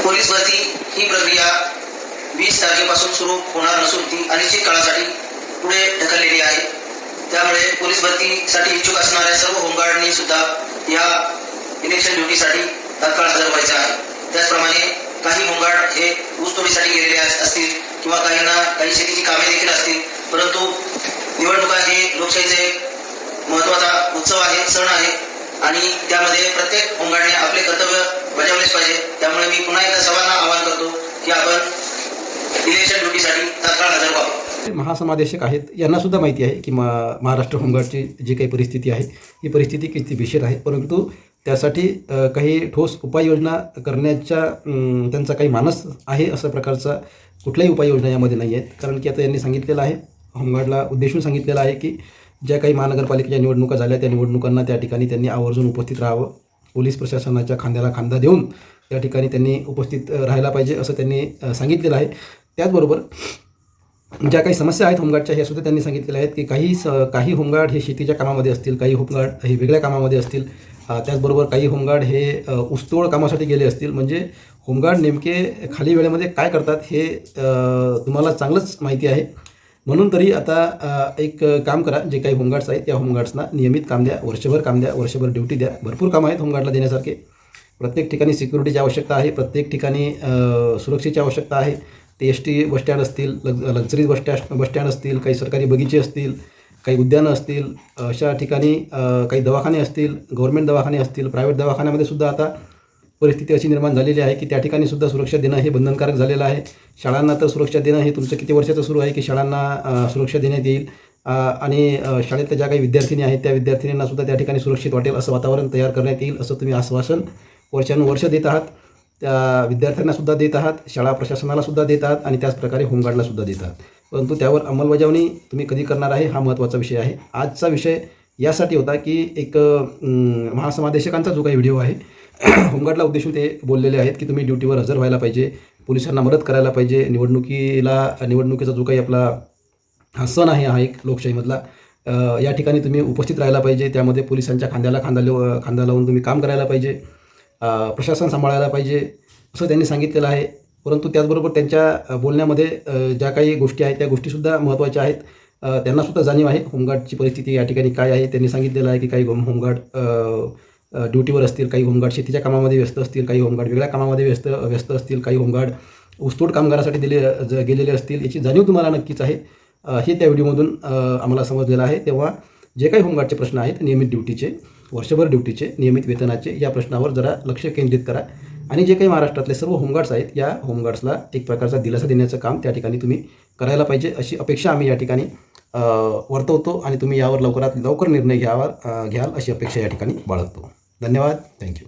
Police भरती ही प्रक्रिया 20 तारखेपासून सुरू होणार नसून ती अनिश्चित काळासाठी पुढे ढकललेली आहे। त्यामुळे पोलीस भरतीसाठी इच्छुक असणाऱ्या सर्व होमगार्डनी सुद्धा या इलेक्शन ड्युटीसाठी तत्काळ हजर व्हायचे आहे। त्याचप्रमाणे काही होमगार्ड हे ऊसतोडीसाठी गेलेले असतील किंवा काहींना काही शेतीची कामे देखील असतील, परंतु निवडणुका हे लोकशाहीचे महत्त्वाचा उत्सव आहे, सण आहे आणि त्यामध्ये प्रत्येक होमगार्डने आपले कर्तव्य बजावलेच पाहिजे। त्यामुळे मी पुन्हा एकदा सर्वांना आवाहन करतो की आपण इलेक्शन ड्युटीसाठी तत्काळ हजर व्हावे। महासमादेशक आहेत, यांना सुद्धा माहिती आहे की महाराष्ट्र होमगार्डची जी काही परिस्थिती आहे ही परिस्थिती किती भीषण आहे, परंतु त्यासाठी काही ठोस उपाययोजना करण्याच्या त्यांचा काही मानस आहे अशा प्रकारचा कुठल्याही उपाययोजना यामध्ये नाही आहेत। कारण की आता यांनी सांगितलेलं आहे, होमगार्डला उद्देशून सांगितलेलं आहे की ज्या काही महानगरपालिकेच्या निवडणुका झाल्या त्या निवडणुकांना त्या ठिकाणी त्यांनी आवर्जून उपस्थित राहावं, पोलीस प्रशासनाच्या खांद्याला खांदा देऊन त्या ठिकाणी त्यांनी उपस्थित राहायला पाहिजे असं त्यांनी सांगितलेलं आहे। त्याचबरोबर ज्या काही समस्या आहेत होमगार्डच्या हे सुद्धा त्यांनी सांगितलेल्या आहेत की काही होमगार्ड हे शेतीच्या कामामध्ये असतील, काही होमगार्ड हे वेगळ्या कामामध्ये असतील, त्याचबरोबर काही होमगार्ड हे ऊसतोड कामासाठी गेले असतील। म्हणजे होमगार्ड नेमके खाली वेळेमध्ये काय करतात हे तुम्हाला चांगलंच माहिती आहे। म्हणून तरी आता एक काम करा, जे काही होमगार्ड्स आहेत त्या होमगार्ड्सना नियमित काम द्या, वर्षभर काम द्या, वर्षभर ड्युटी द्या। भरपूर कामं आहेत होमगार्डला देण्यासारखे। प्रत्येक ठिकाणी सिक्युरिटीची आवश्यकता आहे, प्रत्येक ठिकाणी सुरक्षेची आवश्यकता आहे। ते एस-टी बसस्टँड असतील, लक्झरी बसस्टँड असतील, काही सरकारी बगीचे असतील, काही उद्यानं असतील, अशा ठिकाणी काही दवाखाने असतील, गव्हर्नमेंट दवाखाने असतील, प्रायव्हेट दवाखान्यामध्ये सुद्धा आता परिस्थिती अशी निर्माण झालेली आहे की त्या ठिकाणी सुद्धा सुरक्षा देणं हे बंधनकारक झालेलं आहे। शाळांना तर सुरक्षा देणं हे तुमचं किती वर्षाचं सुरू आहे की शाळांना सुरक्षा देण्यात येईल आणि शाळेतल्या ज्या काही विद्यार्थिनी आहेत त्या विद्यार्थिनींना सुद्धा त्या ठिकाणी सुरक्षित वाटेल असं वातावरण तयार करण्यात येईल असं तुम्ही आश्वासन वर्षानुवर्ष देत आहात, त्या विद्यार्थ्यांना सुद्धा देत आहात, शाळा प्रशासनाला सुद्धा देत आहात आणि त्याचप्रकारे होमगार्डला सुद्धा देत आहात। परंतु त्यावर अंमलबजावणी तुम्ही कधी करणार आहे हा महत्त्वाचा विषय आहे। आजचा विषय यासाठी होता की एक महासमादेशकांचा जो काही व्हिडिओ आहे होमगार्डला उद्देशून ते बोललेले आहेत की तुम्ही ड्युटीवर हजर व्हायला पाहिजे, पोलिसांना मदत करायला पाहिजे, निवडणुकीचा जो काही आपला हा सण आहे, हा एक लोकशाहीमधला, या ठिकाणी तुम्ही उपस्थित राहायला पाहिजे, त्यामध्ये पोलिसांच्या खांद्याला खांदा लावून तुम्ही काम करायला पाहिजे, प्रशासन सांभाळायला पाहिजे असं त्यांनी सांगितलेलं आहे। परंतु त्याचबरोबर त्यांच्या बोलण्यामध्ये ज्या काही गोष्टी आहेत त्या गोष्टीसुद्धा महत्त्वाच्या आहेत। त्यांनासुद्धा जाणीव आहे होमगार्डची परिस्थिती या ठिकाणी काय आहे। त्यांनी सांगितलेलं आहे की काही होमगार्ड ड्युटीवर असतील, काही होमगार्ड शेतीच्या कामामध्ये व्यस्त असतील, काही होमगार्ड वेगळ्या कामामध्ये व्यस्त असतील, काही होमगार्ड ऊसतोड कामगारासाठी गेलेले असतील। याची जाणीव तुम्हाला नक्कीच आहे, हे त्या व्हिडिओमधून आम्हाला समजलेलं आहे। तेव्हा जे काही होमगार्डचे प्रश्न आहेत, नियमित ड्युटीचे, वर्षभर ड्युटीचे, नियमित वेतनाचे, या प्रश्नावर जरा लक्ष केंद्रित करा आणि जे काही महाराष्ट्रातले सर्व होमगार्ड्स आहेत या होमगार्ड्सला एक प्रकारचा दिलासा देण्याचं काम त्या ठिकाणी तुम्ही करायला पाहिजे अशी अपेक्षा आम्ही या ठिकाणी वर्तवतो आणि तुम्ही यावर लवकरात लवकर निर्णय घ्याल अशी अपेक्षा या ठिकाणी बाळगतो। धन्यवाद, थँक्यू।